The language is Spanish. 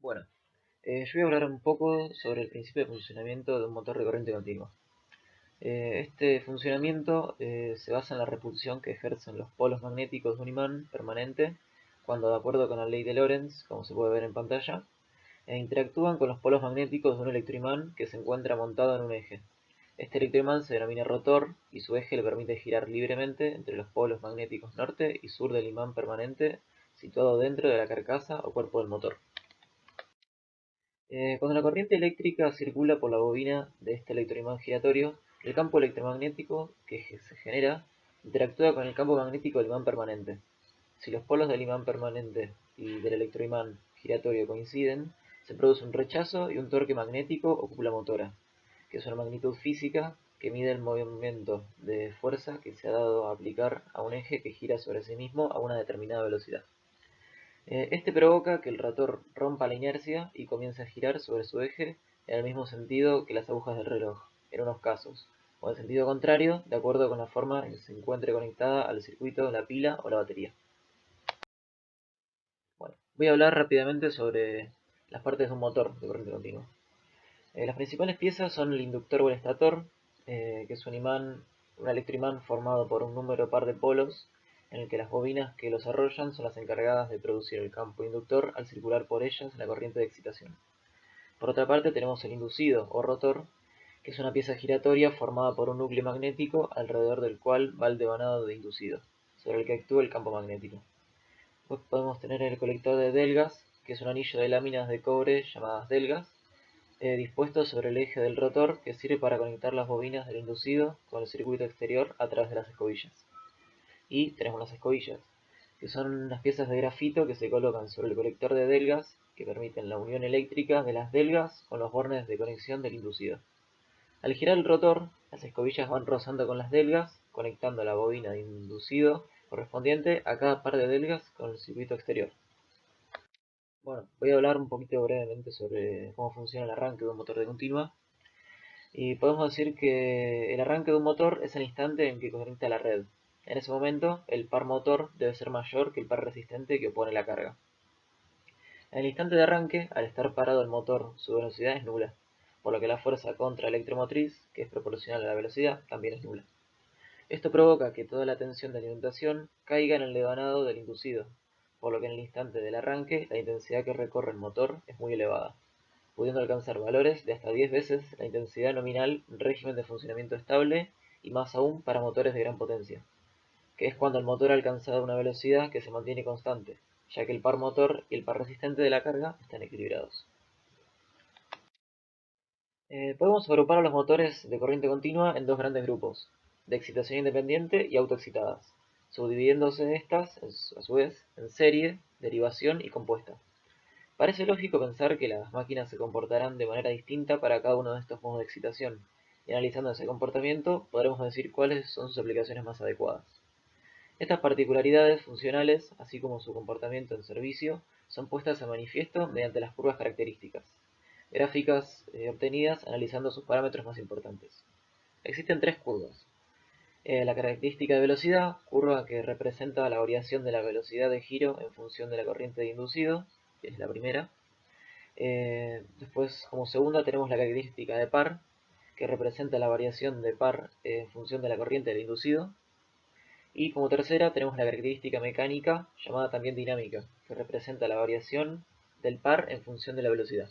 Bueno, yo voy a hablar un poco sobre el principio de funcionamiento de un motor de corriente continua. Este funcionamiento se basa en la repulsión que ejercen los polos magnéticos de un imán permanente cuando, de acuerdo con la ley de Lorentz, como se puede ver en pantalla, interactúan con los polos magnéticos de un electroimán que se encuentra montado en un eje. Este electroimán se denomina rotor y su eje le permite girar libremente entre los polos magnéticos norte y sur del imán permanente situado dentro de la carcasa o cuerpo del motor. Cuando la corriente eléctrica circula por la bobina de este electroimán giratorio, el campo electromagnético que se genera interactúa con el campo magnético del imán permanente. Si los polos del imán permanente y del electroimán giratorio coinciden, se produce un rechazo y un torque magnético o cúpula motora, que es una magnitud física que mide el movimiento de fuerza que se ha dado a aplicar a un eje que gira sobre sí mismo a una determinada velocidad. Este provoca que el rotor rompa la inercia y comience a girar sobre su eje en el mismo sentido que las agujas del reloj, en unos casos, o en sentido contrario, de acuerdo con la forma en que se encuentre conectada al circuito la pila o la batería. Bueno, voy a hablar rápidamente sobre las partes de un motor de corriente continua. Las principales piezas son el inductor o el estator, que es un electroimán formado por un número par de polos, en el que las bobinas que los arrollan son las encargadas de producir el campo inductor al circular por ellas la corriente de excitación. Por otra parte tenemos el inducido o rotor, que es una pieza giratoria formada por un núcleo magnético alrededor del cual va el devanado de inducido, sobre el que actúa el campo magnético. Después podemos tener el colector de delgas, que es un anillo de láminas de cobre llamadas delgas, dispuesto sobre el eje del rotor que sirve para conectar las bobinas del inducido con el circuito exterior a través de las escobillas. Y tenemos las escobillas, que son unas piezas de grafito que se colocan sobre el colector de delgas que permiten la unión eléctrica de las delgas con los bornes de conexión del inducido. Al girar el rotor, las escobillas van rozando con las delgas, conectando la bobina de inducido correspondiente a cada par de delgas con el circuito exterior. Bueno, voy a hablar un poquito brevemente sobre cómo funciona el arranque de un motor de continua. Y podemos decir que el arranque de un motor es el instante en que conecta la red. En ese momento, el par motor debe ser mayor que el par resistente que opone la carga. En el instante de arranque, al estar parado el motor, su velocidad es nula, por lo que la fuerza contra electromotriz, que es proporcional a la velocidad, también es nula. Esto provoca que toda la tensión de alimentación caiga en el devanado del inducido, por lo que en el instante del arranque la intensidad que recorre el motor es muy elevada, pudiendo alcanzar valores de hasta 10 veces la intensidad nominal en régimen de funcionamiento estable y más aún para motores de gran potencia, que es cuando el motor ha alcanzado una velocidad que se mantiene constante, ya que el par motor y el par resistente de la carga están equilibrados. Podemos agrupar a los motores de corriente continua en dos grandes grupos, de excitación independiente y autoexcitadas, subdividiéndose estas, a su vez, en serie, derivación y compuesta. Parece lógico pensar que las máquinas se comportarán de manera distinta para cada uno de estos modos de excitación, y analizando ese comportamiento podremos decir cuáles son sus aplicaciones más adecuadas. Estas particularidades funcionales, así como su comportamiento en servicio, son puestas a manifiesto mediante las curvas características, gráficas obtenidas analizando sus parámetros más importantes. Existen tres curvas. La característica de velocidad, curva que representa la variación de la velocidad de giro en función de la corriente de inducido, que es la primera. Después, como segunda, tenemos la característica de par, que representa la variación de par en función de la corriente del inducido. Y como tercera, tenemos la característica mecánica, llamada también dinámica, que representa la variación del par en función de la velocidad.